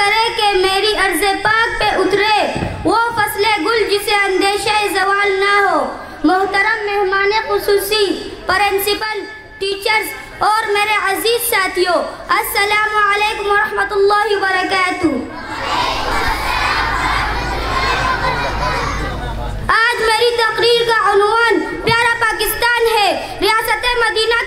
करे कि मेरी अर्ज़े पाक पे उतरे वो फसले गुल जिसे अंदेशा ज़वाल ना हो। मोहतरम मेहमान खुसूसी, प्रिंसिपल, टीचर्स और मेरे अजीज साथियों, अस्सलामु अलैकुम व रहमतुल्लाहि व बरकातुहू। आज मेरी तकरीर का उन्वान प्यारा पाकिस्तान है। रियासत मदीना